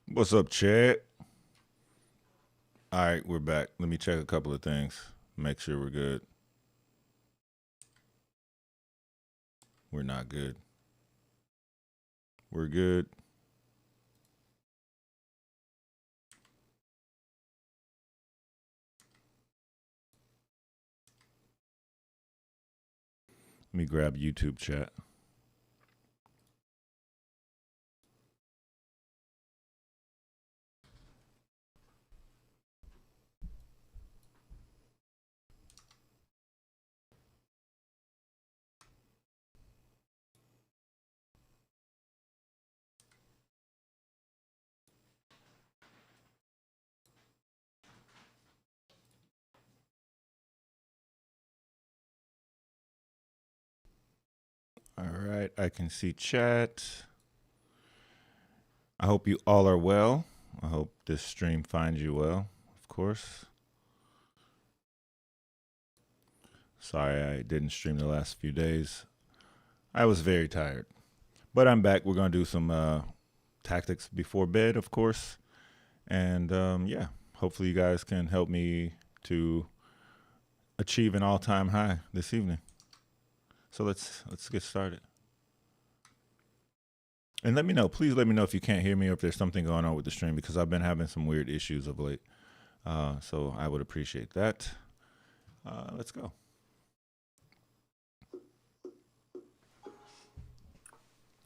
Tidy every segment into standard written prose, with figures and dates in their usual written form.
What's up, Chad? All right, we're back. Let me check a couple of things. Make sure we're good. We're not good. We're good. Let me grab YouTube chat. All right, I can see chat. I hope you all are well. I hope this stream finds you well, of course. Sorry I didn't stream the last few days. I was very tired. But I'm back. We're going to do some tactics before bed, of course. And yeah, hopefully you guys can help me to achieve an all-time high this evening. So let's get started. And let me know, please let me know if you can't hear me or if there's something going on with the stream because I've been having some weird issues of late. So I would appreciate that. Let's go.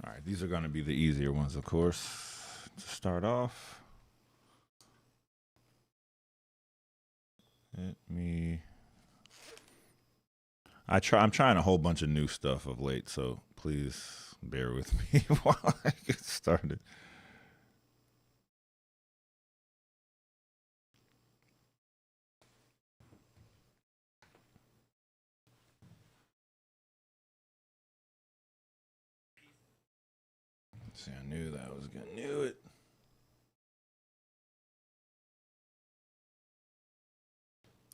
All right, these are going to be the easier ones, of course, to start off. Let me. I'm trying a whole bunch of new stuff of late, so please bear with me while I get started. See, I knew that was gonna knew it.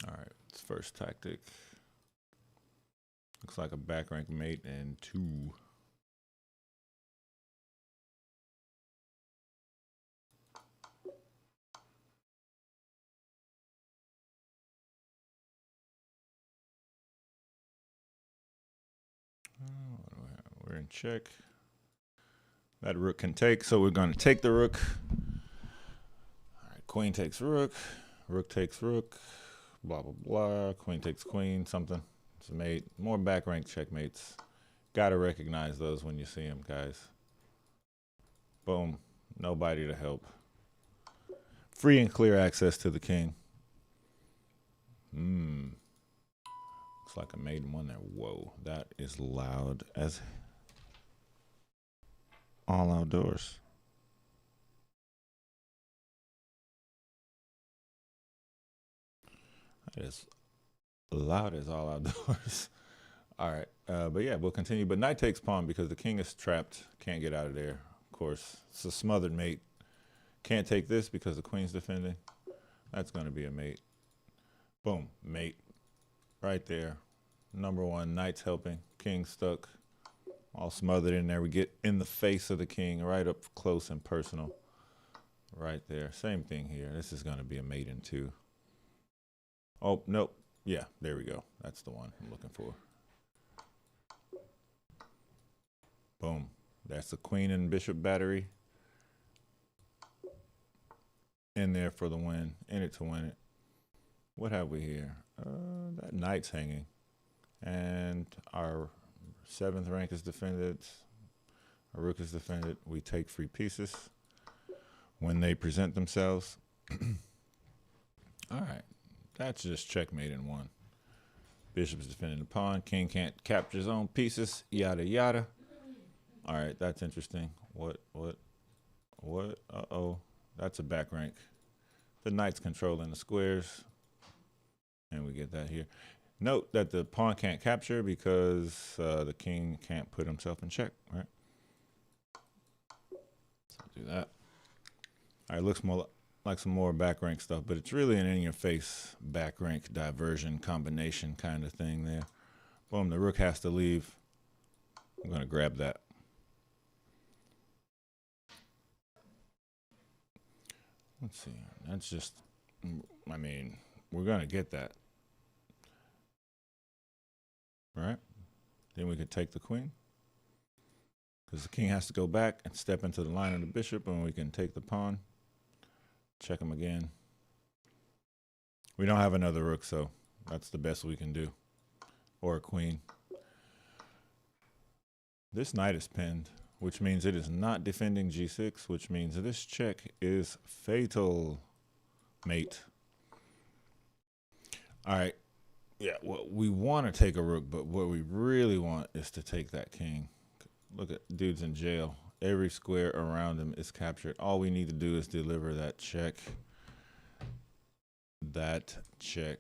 All right, it's first tactic. Looks like a back rank mate and two. We're in check. That rook can take, so we're going to take the rook. All right, queen takes rook. Rook takes rook. Blah, blah, blah. Queen takes queen, something. It's a mate. More back rank checkmates. Got to recognize those when you see them, guys. Boom. Nobody to help. Free and clear access to the king. Looks like a maiden one there. Whoa, that is loud as all outdoors. That is loud as all outdoors. All right, but yeah, we'll continue. But knight takes pawn because the king is trapped. Can't get out of there. Of course, it's a smothered mate. Can't take this because the queen's defending. That's going to be a mate. Boom, mate. Right there. Number one, knight's helping. King stuck. All smothered in there. We get in the face of the king, right up close and personal. Right there. Same thing here. This is going to be a mate in two. Oh, nope. Yeah, there we go. That's the one I'm looking for. Boom. That's the queen and bishop battery. In there for the win. In it to win it. What have we here? That knight's hanging. And our 7th rank is defended. Our rook is defended. We take free pieces when they present themselves. All right. That's just checkmate in one. Bishop's defending the pawn. King can't capture his own pieces. Yada, yada. All right. That's interesting. What? Uh-oh. That's a back rank. The knight's controlling the squares. And we get that here. Note that the pawn can't capture because the king can't put himself in check, right? So I'll do that. All right, looks more like some more back rank stuff, but it's really an in-your-face back rank diversion combination kind of thing there. Boom, the rook has to leave. I'm going to grab that. Let's see. That's just, I mean, we're going to get that, right? Then we could take the queen because the king has to go back and step into the line of the bishop, and we can take the pawn, check him again. We don't have another rook, so that's the best we can do, or a queen. This knight is pinned, which means it is not defending g6, which means this check is fatal, mate. All right. Yeah, well, we want to take a rook, but what we really want is to take that king. Look at dude's in jail. Every square around him is captured. All we need to do is deliver that check. That check.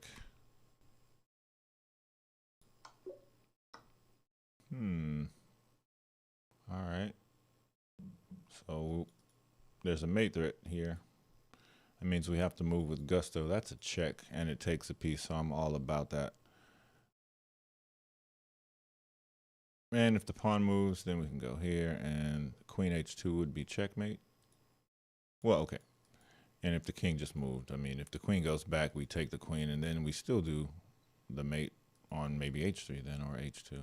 All right. So there's a mate threat here. That means we have to move with gusto. That's a check, and it takes a piece, so I'm all about that. And if the pawn moves, then we can go here, and queen h2 would be checkmate. Well, okay. And if the king just moved, I mean, if the queen goes back, we take the queen, and then we still do the mate on maybe h3 then, or h2.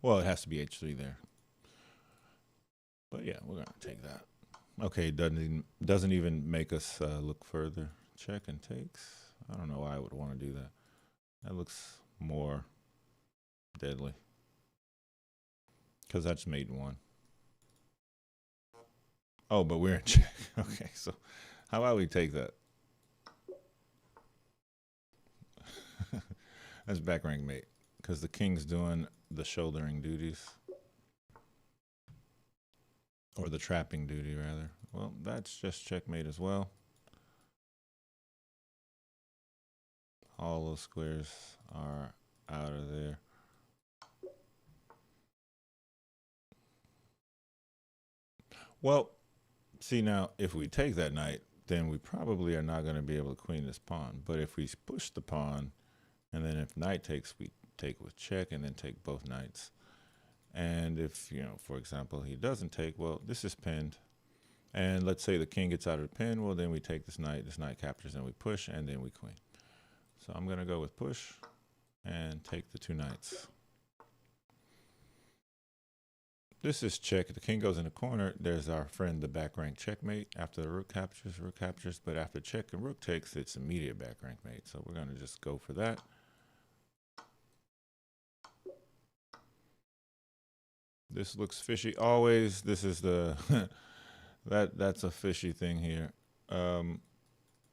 Well, it has to be h3 there. But yeah, we're going to take that. Okay, doesn't even make us look further. Check and takes. I don't know why I would want to do that. That looks more deadly. Because that's mate one. Oh, but we're in check. Okay, so how about we take that? That's back rank mate. Because the king's doing the shouldering duties. Or the trapping duty, rather. Well, that's just checkmate as well. All those squares are out of there. Well, see now, if we take that knight, then we probably are not going to be able to queen this pawn. But if we push the pawn, and then if knight takes, we take with check and then take both knights. And if, you know, for example, he doesn't take, well, this is pinned. And let's say the king gets out of the pin, well, then we take this knight captures, and we push, and then we queen. So I'm going to go with push and take the two knights. This is check. The king goes in the corner. There's our friend, the back rank checkmate. After the rook captures, but after check and rook takes, it's immediate back rank mate. So we're going to just go for that. This looks fishy. Always, this is the, that's a fishy thing here.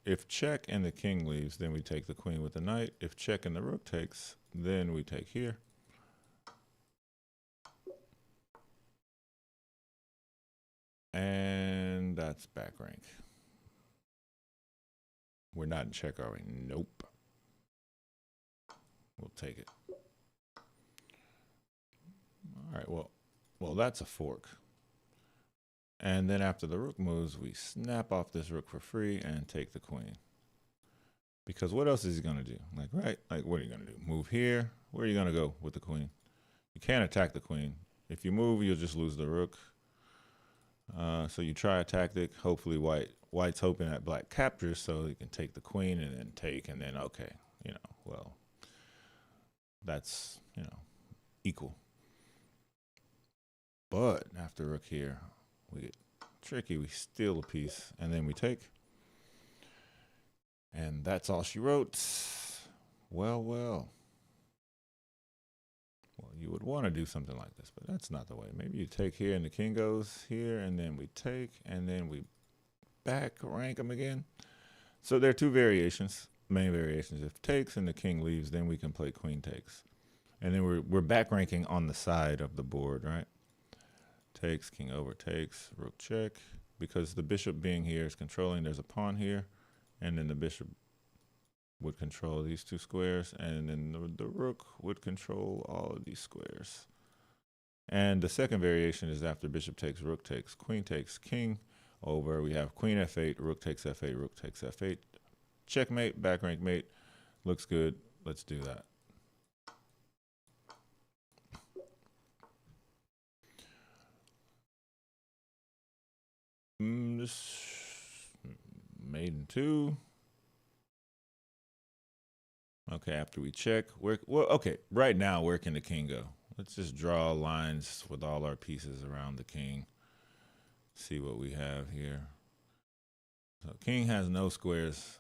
If check and the king leaves, then we take the queen with the knight. If check and the rook takes, then we take here. And that's back rank. We're not in check, are we? Nope. We'll take it. All right, well, that's a fork. And then after the rook moves, we snap off this rook for free and take the queen. Because what else is he going to do? Like, right? Like, what are you going to do? Move here? Where are you going to go with the queen? You can't attack the queen. If you move, you'll just lose the rook. So you try a tactic. Hopefully white's hoping that black captures so he can take the queen and then take, and then, okay, you know, well, that's, you know, equal. But after rook here, we get tricky. We steal a piece, and then we take. And that's all she wrote. Well, well. Well, you would want to do something like this, but that's not the way. Maybe you take here, and the king goes here, and then we take, and then we back rank them again. So there are two variations, main variations. If takes and the king leaves, then we can play queen takes. And then we're back ranking on the side of the board, right? Takes, king over takes, rook check. Because the bishop being here is controlling, there's a pawn here. And then the bishop would control these two squares. And then the rook would control all of these squares. And the second variation is after bishop takes, rook takes, queen takes, king over. We have queen f8, rook takes f8, rook takes f8. Checkmate, back rank mate. Looks good. Let's do that. mate in 2. Okay, after we check, okay, right now, where can the king go? Let's just draw lines with all our pieces around the king. See what we have here. So king has no squares.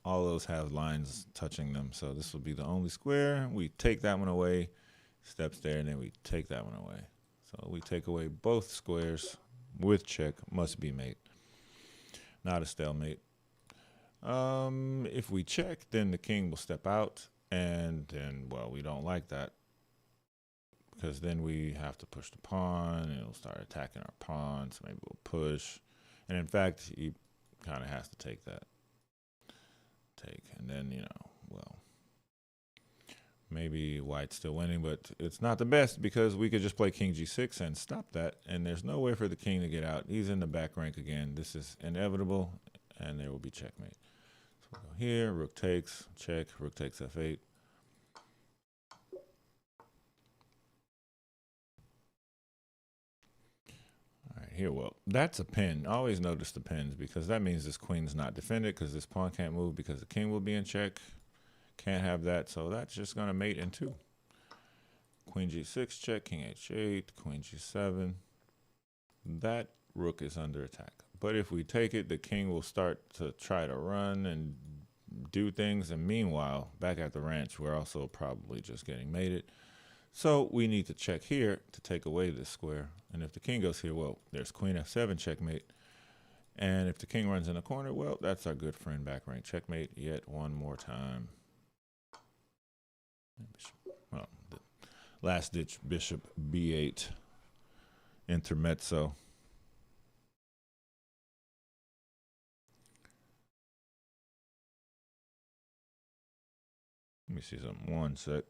All those have lines touching them. So this will be the only square. We take that one away, steps there, and then we take that one away. So we take away both squares with check, must be mate. Not a stalemate. If we check, then the king will step out, and then, well, we don't like that, because then we have to push the pawn, and it'll start attacking our pawn, so maybe we'll push. And in fact, he kind of has to take that. And then, well, maybe white's still winning, but it's not the best, because we could just play king g6 and stop that, and there's no way for the king to get out. He's in the back rank again. This is inevitable, and there will be checkmate. So we'll go here, rook takes, check, rook takes f8. All right, here, well, that's a pin. Always notice the pins, because that means this queen's not defended, because this pawn can't move, because the king will be in check. Can't have that, so that's just going to mate in 2. Queen g6 check, king h8, queen g7. That rook is under attack. But if we take it, the king will start to try to run and do things. And meanwhile, back at the ranch, we're also probably just getting mated. So we need to check here to take away this square. And if the king goes here, well, there's queen f7 checkmate. And if the king runs in the corner, well, that's our good friend back rank checkmate yet one more time. Well, the last ditch bishop b8 intermezzo. Let me see something. One sec.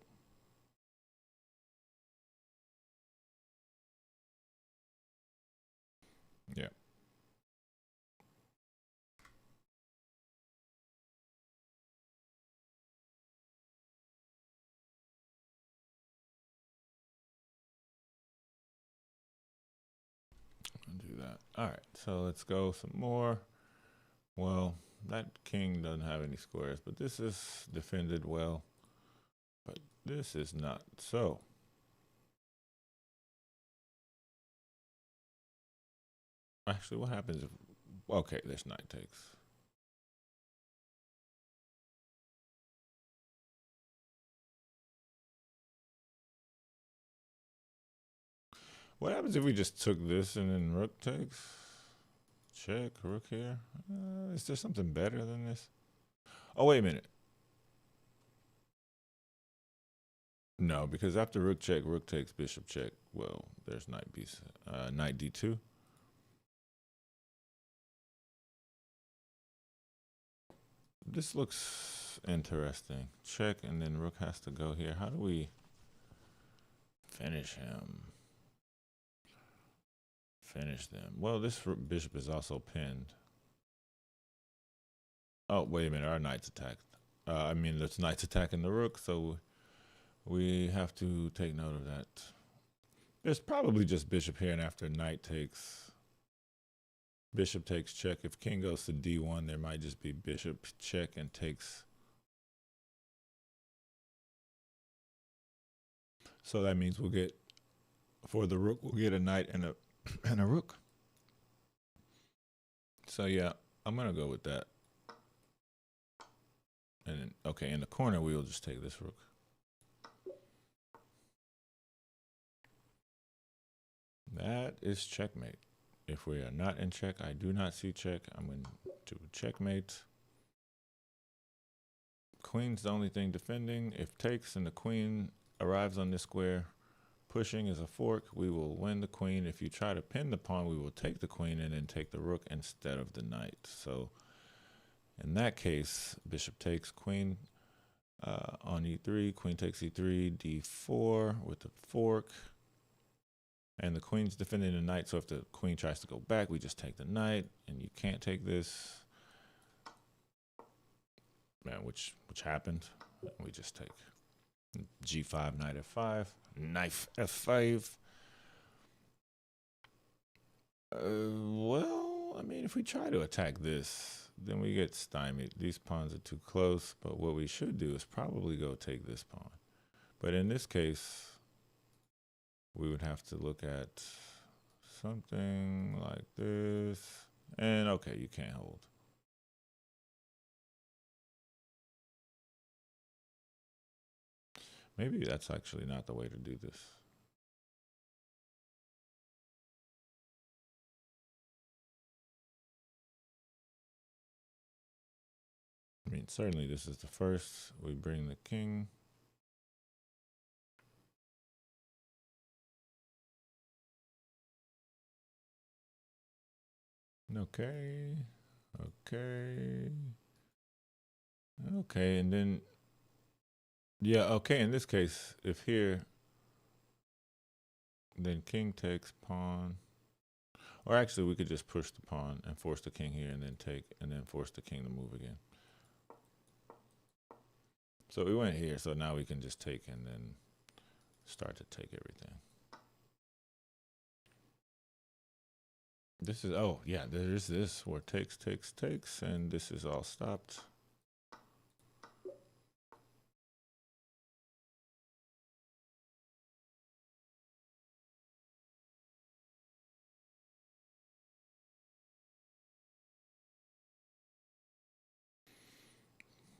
Yeah. Do that. All right, so let's go some more. Well, that king doesn't have any squares, but this is defended well. But this is not. So actually, what happens if, okay, this knight takes. What happens if we just took this and then rook takes? Check, rook here. Is there something better than this? Oh, wait a minute. No, because after rook check, rook takes, bishop check. Well, there's knight knight d2. This looks interesting. Check, and then rook has to go here. How do we finish him? Finish them. Well, this bishop is also pinned. Oh, wait a minute. Our knight's attacked. I mean, there's knights attacking the rook, so we have to take note of that. There's probably just bishop here, and after knight takes, bishop takes check. If king goes to d1, there might just be bishop check and takes. So that means we'll get, for the rook, we'll get a knight and a rook. So yeah, I'm gonna go with that. And then, okay, in the corner, we will just take this rook. That is checkmate. If we are not in check, I do not see check. I'm going to checkmate. Queen's the only thing defending. If takes and the queen arrives on this square, pushing is a fork. We will win the queen. If you try to pin the pawn, we will take the queen and then take the rook instead of the knight. So in that case, bishop takes, queen on e3, queen takes e3, d4 with the fork. And the queen's defending the knight, so if the queen tries to go back, we just take the knight, and you can't take this. Man, which happened. We just take g5, knight f5, knife f5. Well, I mean, if we try to attack this, then we get stymied. These pawns are too close, but what we should do is probably go take this pawn. But in this case, we would have to look at something like this. And okay, you can't hold. Maybe that's actually not the way to do this. I mean, certainly this is the first. We bring the king. Okay. Okay. Okay, and then, yeah, okay, in this case, if here, then king takes pawn. Or actually, we could just push the pawn and force the king here and then take, and then force the king to move again. So we went here, so now we can just take and then start to take everything. This is, oh, yeah, there's this where takes, and this is all stopped.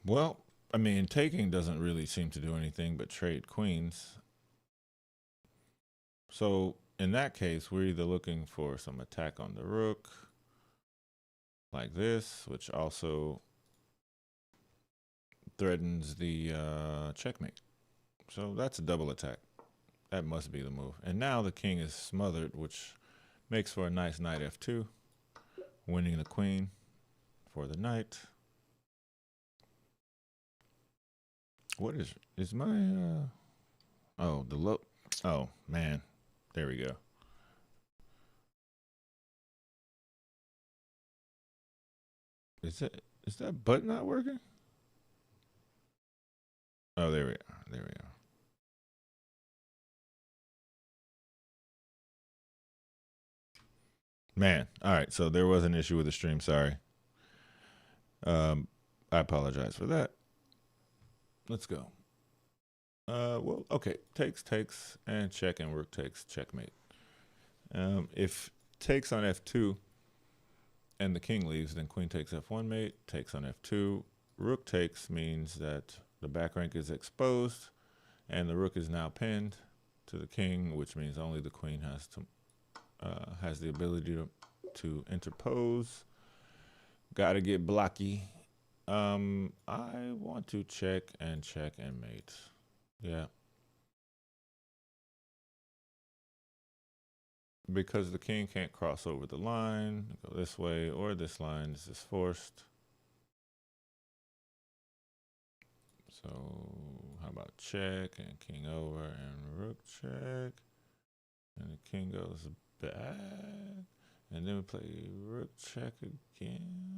Well, I mean, taking doesn't really seem to do anything but trade queens. So in that case, we're either looking for some attack on the rook, like this, which also threatens the checkmate. So that's a double attack. That must be the move. And now the king is smothered, which makes for a nice knight f2, winning the queen for the knight. What is my oh, the low, oh man, there we go. Is that button not working? Oh, there we are. There we are. Man, all right. So there was an issue with the stream. Sorry. I apologize for that. Let's go. Well, okay. Takes, and check, and rook takes, checkmate. If takes on f2 and the king leaves, then queen takes f1 mate, takes on f2. Rook takes means that the back rank is exposed, and the rook is now pinned to the king, which means only the queen has the ability to interpose. Gotta get blocky. I want to check and mate. Yeah. Because the king can't cross over the line, go this way or this line. This is forced. So how about check and king over and rook check, and the king goes back, and then we play rook check again.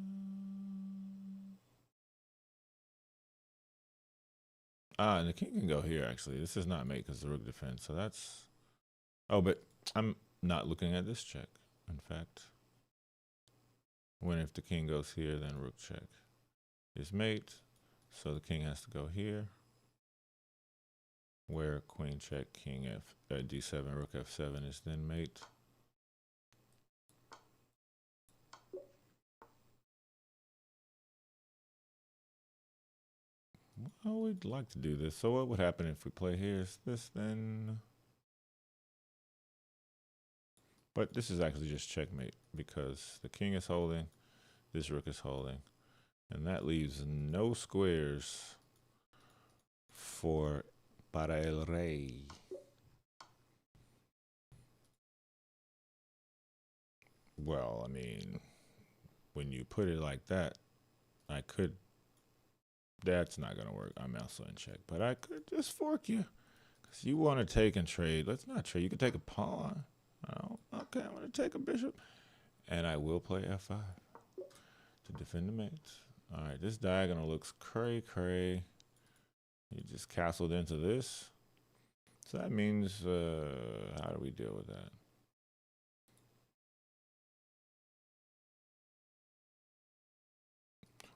Ah, and the king can go here actually. This is not mate because the rook defends, so that's, oh, but I'm not looking at this check. In fact, when if the king goes here, then rook check is mate. So the king has to go here, where queen check, king d7, rook f7 is then mate. Well, we'd like to do this. So what would happen if we play here? Is this then? But this is actually just checkmate because the king is holding, this rook is holding, and that leaves no squares for para el rey. Well, I mean, when you put it like that, I could, that's not going to work. I'm also in check, but I could just fork you because you want to take and trade. Let's not trade. You can take a pawn. Oh, okay, I'm going to take a bishop, and I will play f5 to defend the mates. All right, this diagonal looks cray. You just castled into this. So that means, how do we deal with that?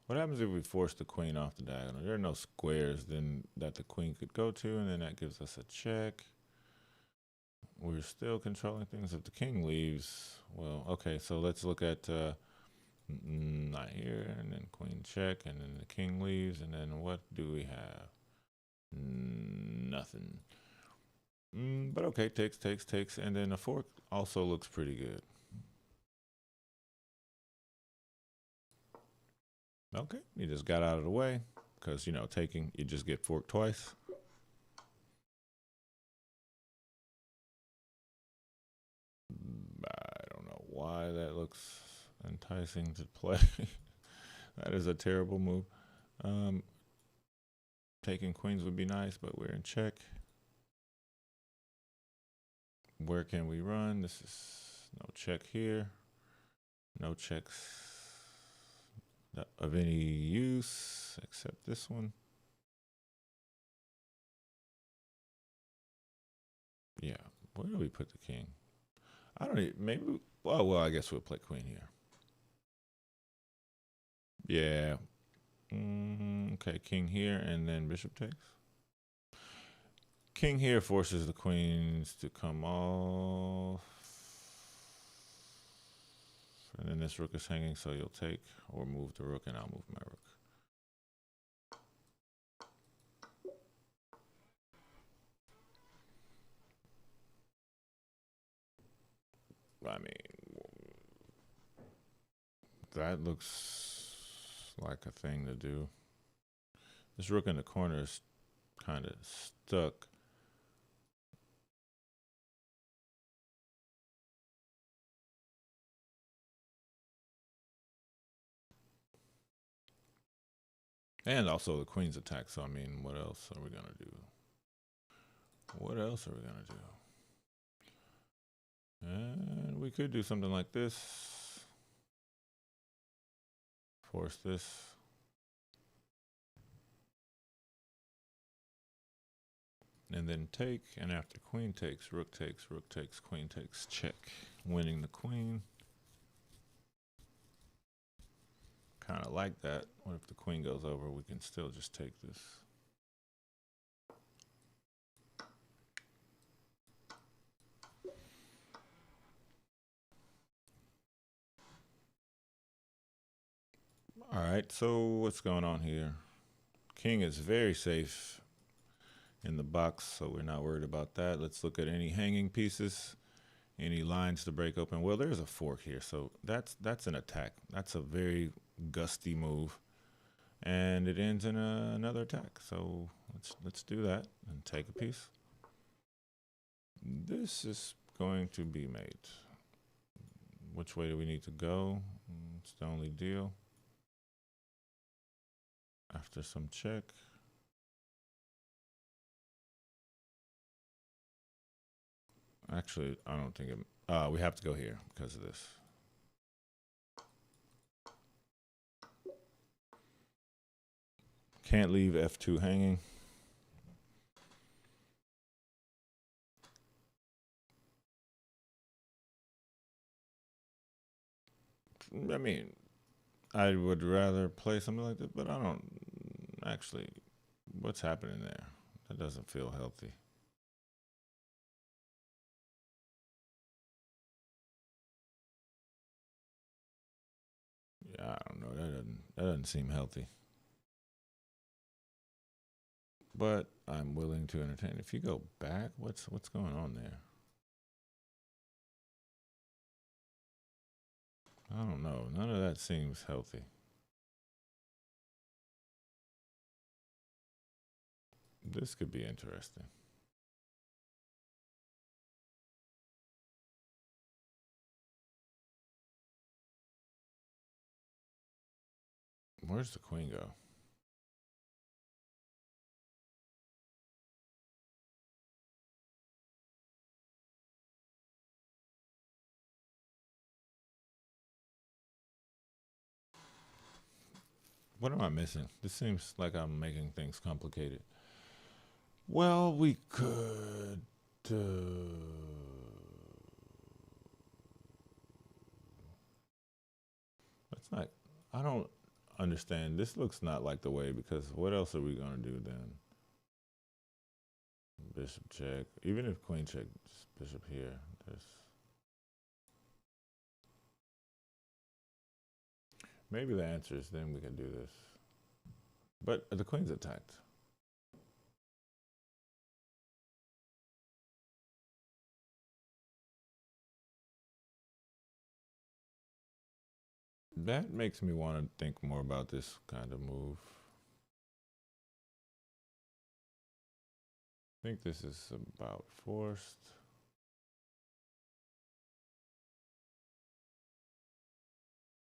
What happens if we force the queen off the diagonal? There are no squares then that the queen could go to, and then that gives us a check. We're still controlling things. If the king leaves, well, okay, so let's look at not here, and then queen check, and then the king leaves, and then what do we have? Nothing. But okay, takes, and then a fork also looks pretty good. Okay, you just got out of the way, because, you know, taking, you just get forked twice. I don't know why that looks enticing to play. That is a terrible move. Taking queens would be nice, but we're in check. Where can we run? This is no check here. No checks of any use except this one. Yeah, where do we put the king? I don't even, maybe, well, I guess we'll play queen here. Yeah. Okay, king here, and then bishop takes. King here forces the queens to come off. And then this rook is hanging, so you'll take or move the rook, and I'll move my rook. I mean, that looks like a thing to do. This rook in the corner is kind of stuck. And also the queen's attack, so I mean, what else are we gonna do? What else are we gonna do? And we could do something like this. Force this. And then take, and after queen takes, rook takes, queen takes, check. Winning the queen. Kind of like that. What if the queen goes over? We can still just take this. All right, so what's going on here? King is very safe in the box, so we're not worried about that. Let's look at any hanging pieces, any lines to break open. Well, there's a fork here, so that's an attack. That's a very gusty move, and it ends in another attack. So let's do that and take a piece. This is going to be mate. Which way do we need to go? It's the only deal. After some check. Actually, I don't think it, we have to go here because of this. Can't leave F2 hanging. I mean, I would rather play something like that, but I don't actually. What's happening there? That doesn't feel healthy. Yeah, I don't know. That doesn't seem healthy. But I'm willing to entertain. If you go back, what's going on there? I don't know. None of that seems healthy. This could be interesting. Where's the queen go? What am I missing? This seems like I'm making things complicated. Well, we could. That's not. I don't. understand this looks not like the way, because what else are we gonna do then? Bishop check. Even if queen check, just bishop here. There's maybe the answer is then we can do this. But the queen's attacked. That makes me want to think more about this kind of move. I think this is about forced.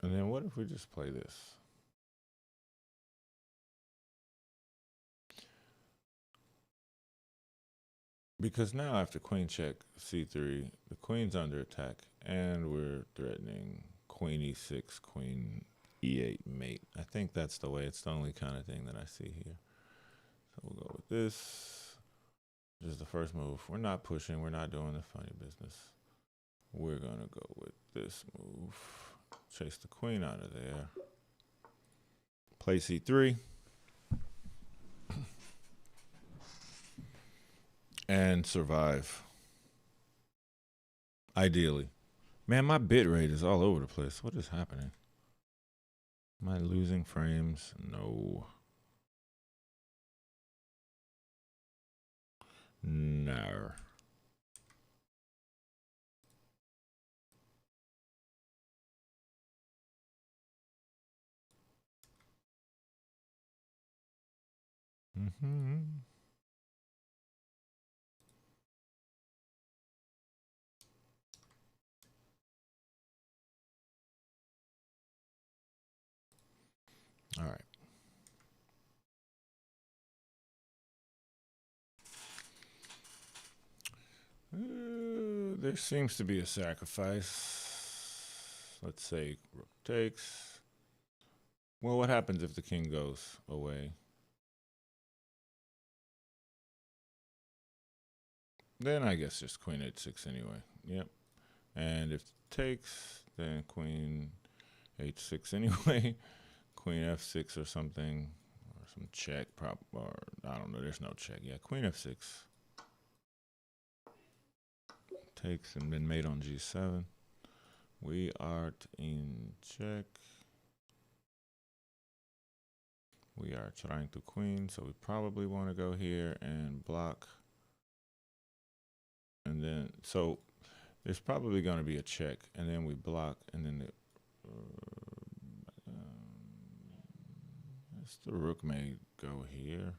And then what if we just play this? Because now after queen check c3, the queen's under attack, and we're threatening queen e6, queen e8 mate. I think that's the way. It's the only kind of thing that I see here. So we'll go with this. This is the first move. We're not pushing. We're not doing the funny business. We're going to go with this move. Chase the queen out of there. Play c3. And survive. Ideally. Man, my bit rate is all over the place. What is happening? Am I losing frames? No. No. Mm-hmm. All right. There seems to be a sacrifice. Let's say rook takes. Well, what happens if the king goes away? Then I guess just queen h6 anyway. Yep. And if takes, then queen h6 anyway. Queen f6 or something, or some check, or I don't know. There's no check. Yeah, queen f6 takes and then mate on g7. We are in check. We are trying to queen, so we probably want to go here and block. And then, so there's probably going to be a check, and then we block, and then the rook may go here.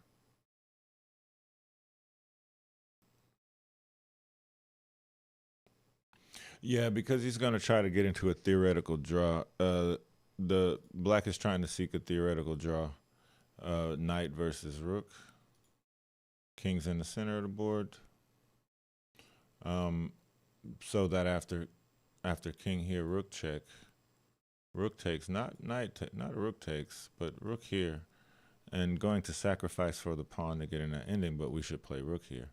Yeah, because he's going to try to get into a theoretical draw. The black is trying to seek a theoretical draw. Knight versus rook. King's in the center of the board. So that after king here, rook check, rook takes, not rook takes, but rook here, and going to sacrifice for the pawn to get in that ending, but we should play rook here.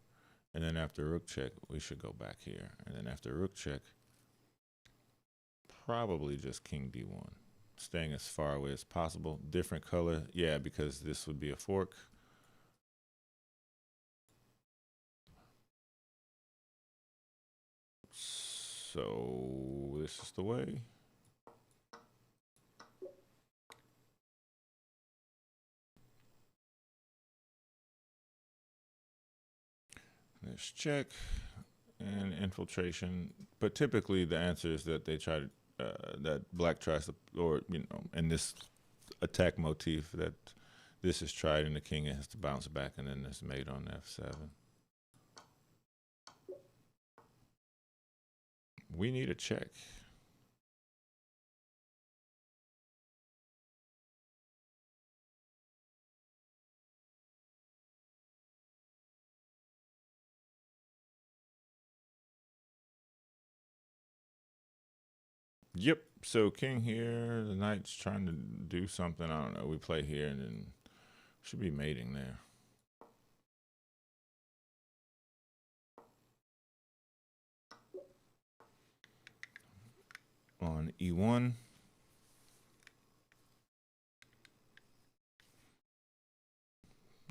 And then after rook check, we should go back here. And then after rook check, probably just king d1, staying as far away as possible. Different color, yeah, because this would be a fork. So this is the way. There's check and infiltration, but typically the answer is that they try to that black tries to, or in this attack motif, that this is tried and the king has to bounce back, and then there's mate on f7. We need a check. Yep. So king here, the knight's trying to do something. I don't know. We play here, and then should be mating there. On e1.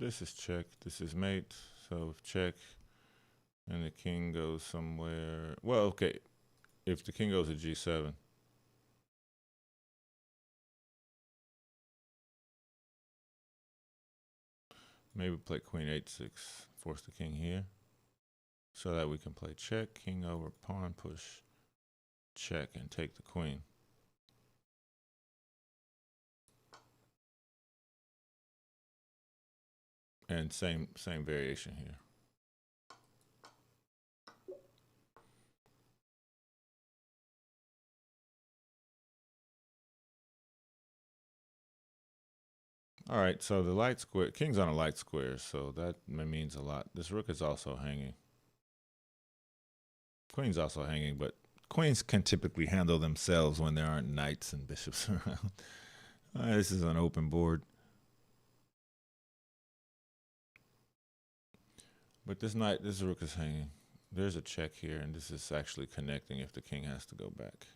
This is check. This is mate. So if check and the king goes somewhere. Well, okay. If the king goes to g7. Maybe play queen h6. Force the king here. So that we can play check, king over, pawn push, check, and take the queen. And same variation here. All right, so the light square, king's on a light square, so that means a lot. This rook is also hanging. Queen's also hanging, but queens can typically handle themselves when there aren't knights and bishops around. This is an open board. But this rook is hanging. There's a check here, and this is actually connecting if the king has to go back.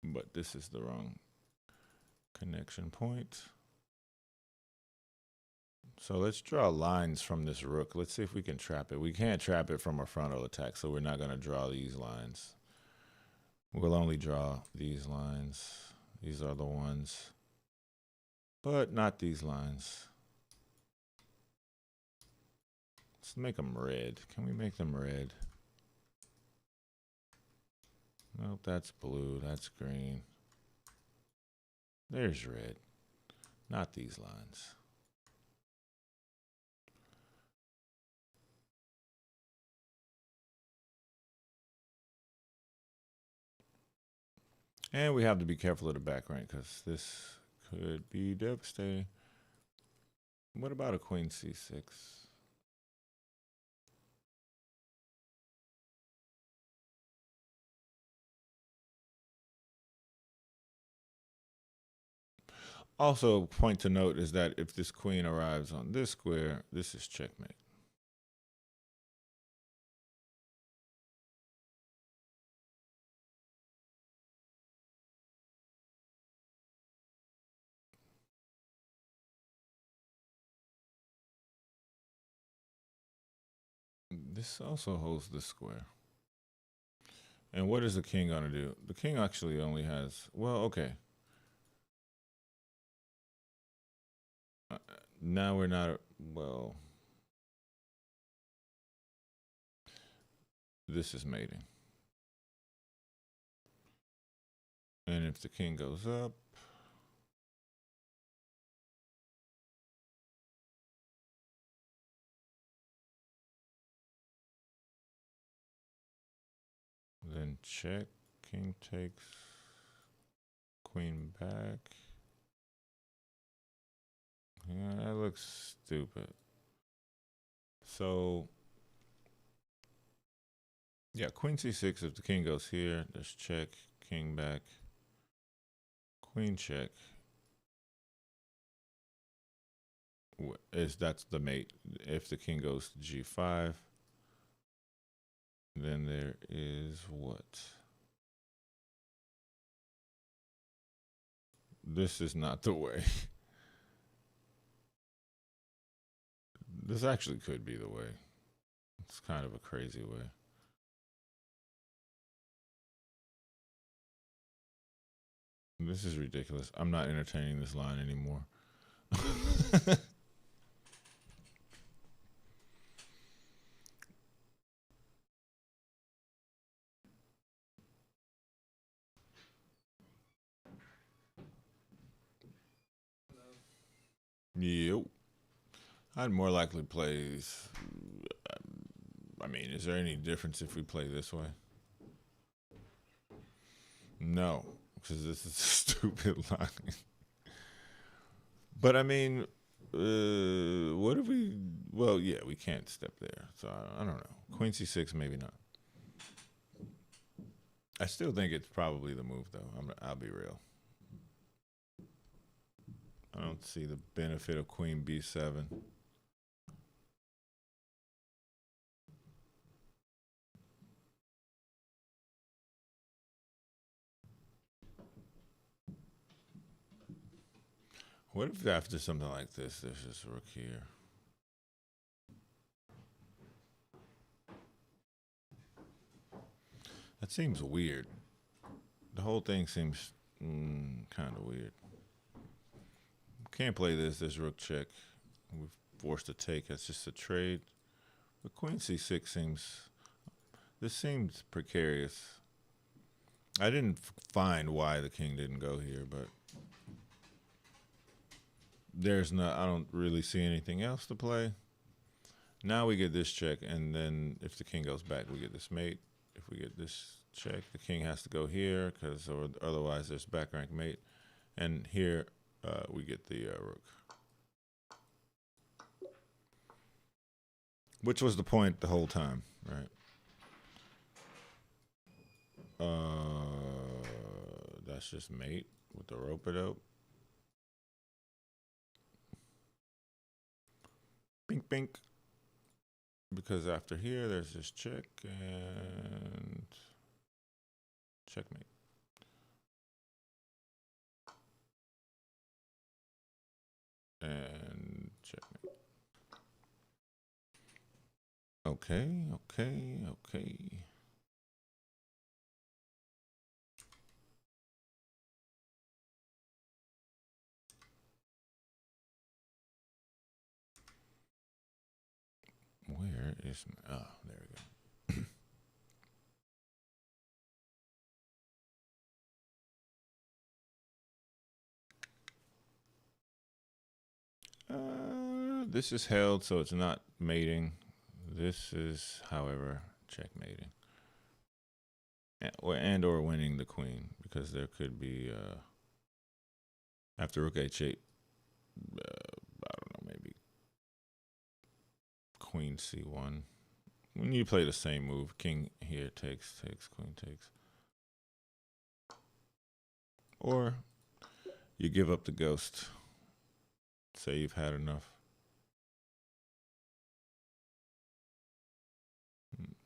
But this is the wrong connection point. So let's draw lines from this rook. Let's see if we can trap it. We can't trap it from a frontal attack, so we're not going to draw these lines. We'll only draw these lines. These are the ones. But not these lines. Let's make them red. Can we make them red? Nope, that's blue. That's green. There's red. Not these lines. And we have to be careful of the back rank because this could be devastating. What about a queen c6? Also, point to note is that if this queen arrives on this square, this is checkmate. This also holds this square. And what is the king going to do? The king actually only has, well, okay. Now we're not, well, this is mating. And if the king goes up, then check, king takes, queen back. Yeah, that looks stupid. So, yeah, queen c6, if the king goes here, there's check, king back, queen check. That's the mate. If the king goes to g5, then there is what? This is not the way. This actually could be the way. It's kind of a crazy way. This is ridiculous. I'm not entertaining this line anymore. Yep. I'd more likely play. I mean, is there any difference if we play this way? No, because this is a stupid line. But I mean, what if we? Well, yeah, we can't step there. So I don't know. Queen c6, maybe not. I still think it's probably the move, though. I'll be real. I don't see the benefit of queen b7. What if after something like this, there's just a rook here? That seems weird. The whole thing seems kind of weird. Can't play this. There's rook check. We're forced to take. That's just a trade. But queen c6 seems... This seems precarious. I didn't find why the king didn't go here, but... There's not... I don't really see anything else to play. Now we get this check, and then if the king goes back, we get this mate. If we get this check, the king has to go here, or otherwise there's back rank mate. And here we get the rook. Which was the point the whole time, right? That's just mate with the rope-a-dope. Bink, bink. Because after here, there's this check and checkmate. And checkmate. Okay, okay, okay. Where is my... Oh, there we go. This is held, so it's not mating. This is, however, checkmating. And or winning the queen, because there could be, after rook h8, I don't know, maybe queen c1. When you play the same move, king here takes, queen takes. Or you give up the ghost. Say you've had enough.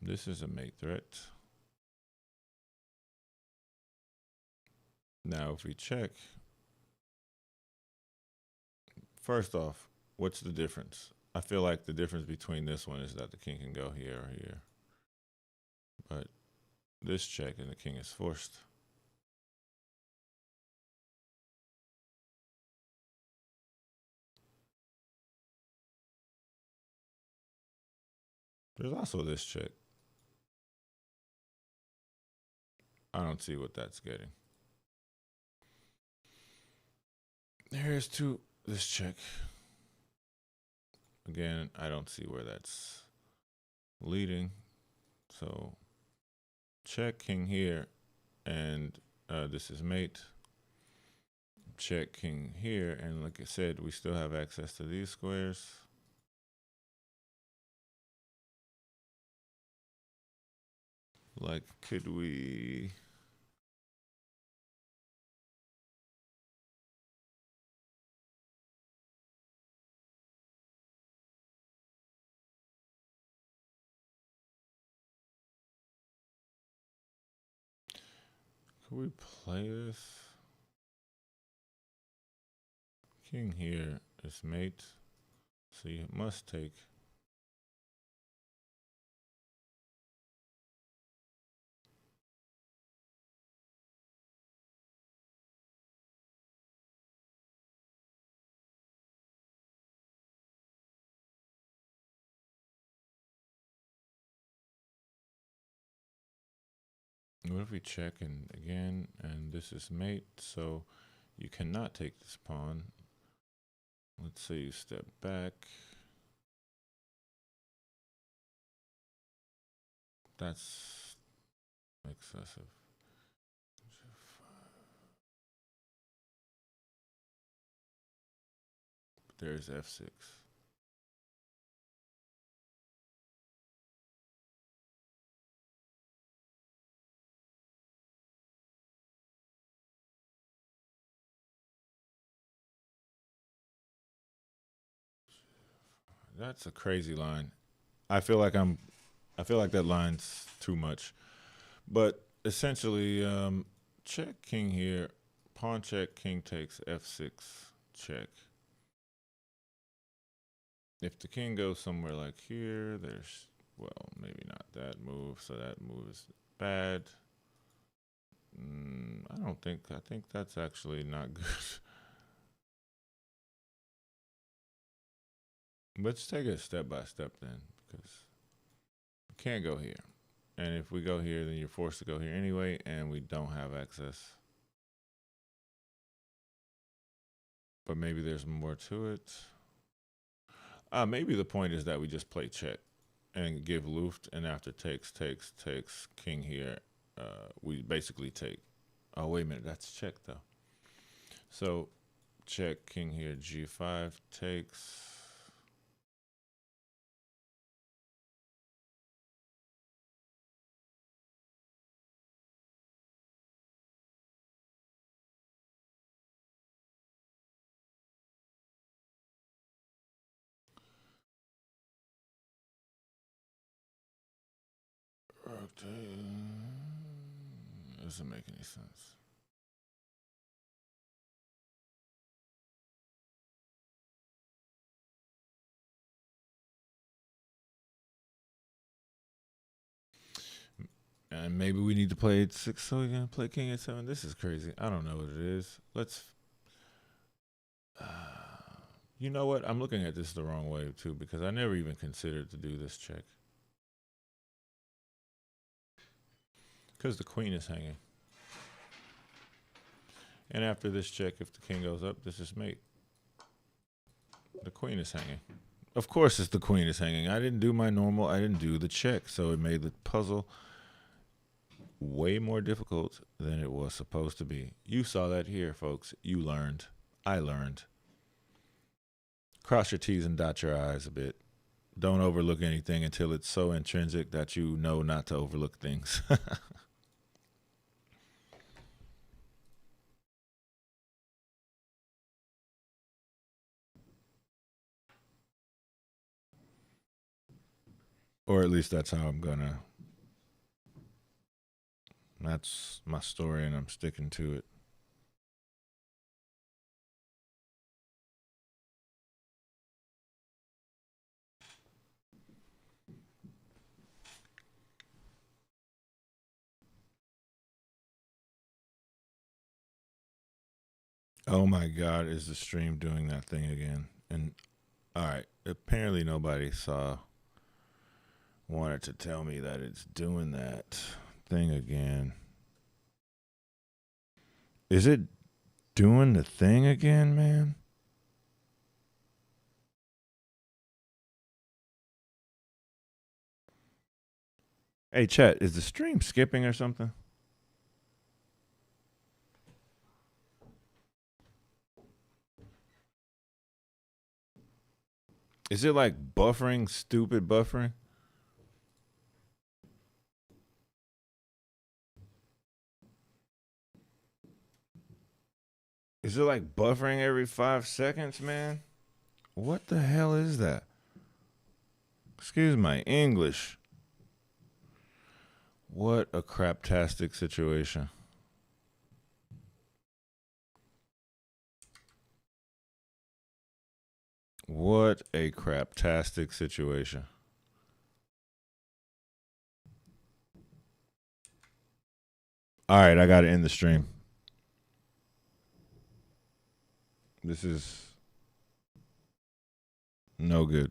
This is a mate threat. Now if we check, first off, what's the difference? I feel like the difference between this one is that the king can go here or here. But this check and the king is forced. There's also this check. I don't see what that's getting. Here's this check. Again, I don't see where that's leading. So check king here, and this is mate. Check king here, and like I said, we still have access to these squares. Like, could we... Could we play this? King here is mate, so you must take. What if we check and again, and this is mate, so you cannot take this pawn. Let's say you step back. That's excessive. There's f6. That's a crazy line. I feel like that line's too much. But essentially, check king here, pawn check, king takes f6, check. If the king goes somewhere like here, there's, well, maybe not that move, so that move is bad. I think that's actually not good. Let's take it step by step then, because we can't go here. And if we go here, then you're forced to go here anyway, and we don't have access. But maybe there's more to it. Maybe the point is that we just play check and give Luft, and after takes king here, we basically take. Oh, wait a minute, that's check though. So check king here, g5 takes. Doesn't make any sense. And maybe we need to play 8-6, so we're gonna play king 8-7. This is crazy. I don't know what it is. Let's. You know what? I'm looking at this the wrong way too, because I never even considered to do this check. Because the queen is hanging. And after this check, if the king goes up, this is mate. The queen is hanging. Of course it's the queen is hanging. I didn't do my normal. I didn't do the check. So it made the puzzle way more difficult than it was supposed to be. You saw that here, folks. You learned. I learned. Cross your T's and dot your I's a bit. Don't overlook anything until it's so intrinsic that you know not to overlook things. Or at least that's how I'm gonna. That's my story and I'm sticking to it. Oh my God, is the stream doing that thing again? And all right, apparently nobody wanted to tell me that it's doing that thing again. Is it doing the thing again, man? Hey, chat, is the stream skipping or something? Is it like buffering, stupid buffering? Is it like buffering every 5 seconds, man? What the hell is that? Excuse my English. What a craptastic situation. What a craptastic situation. All right, I got to end the stream. This is no good.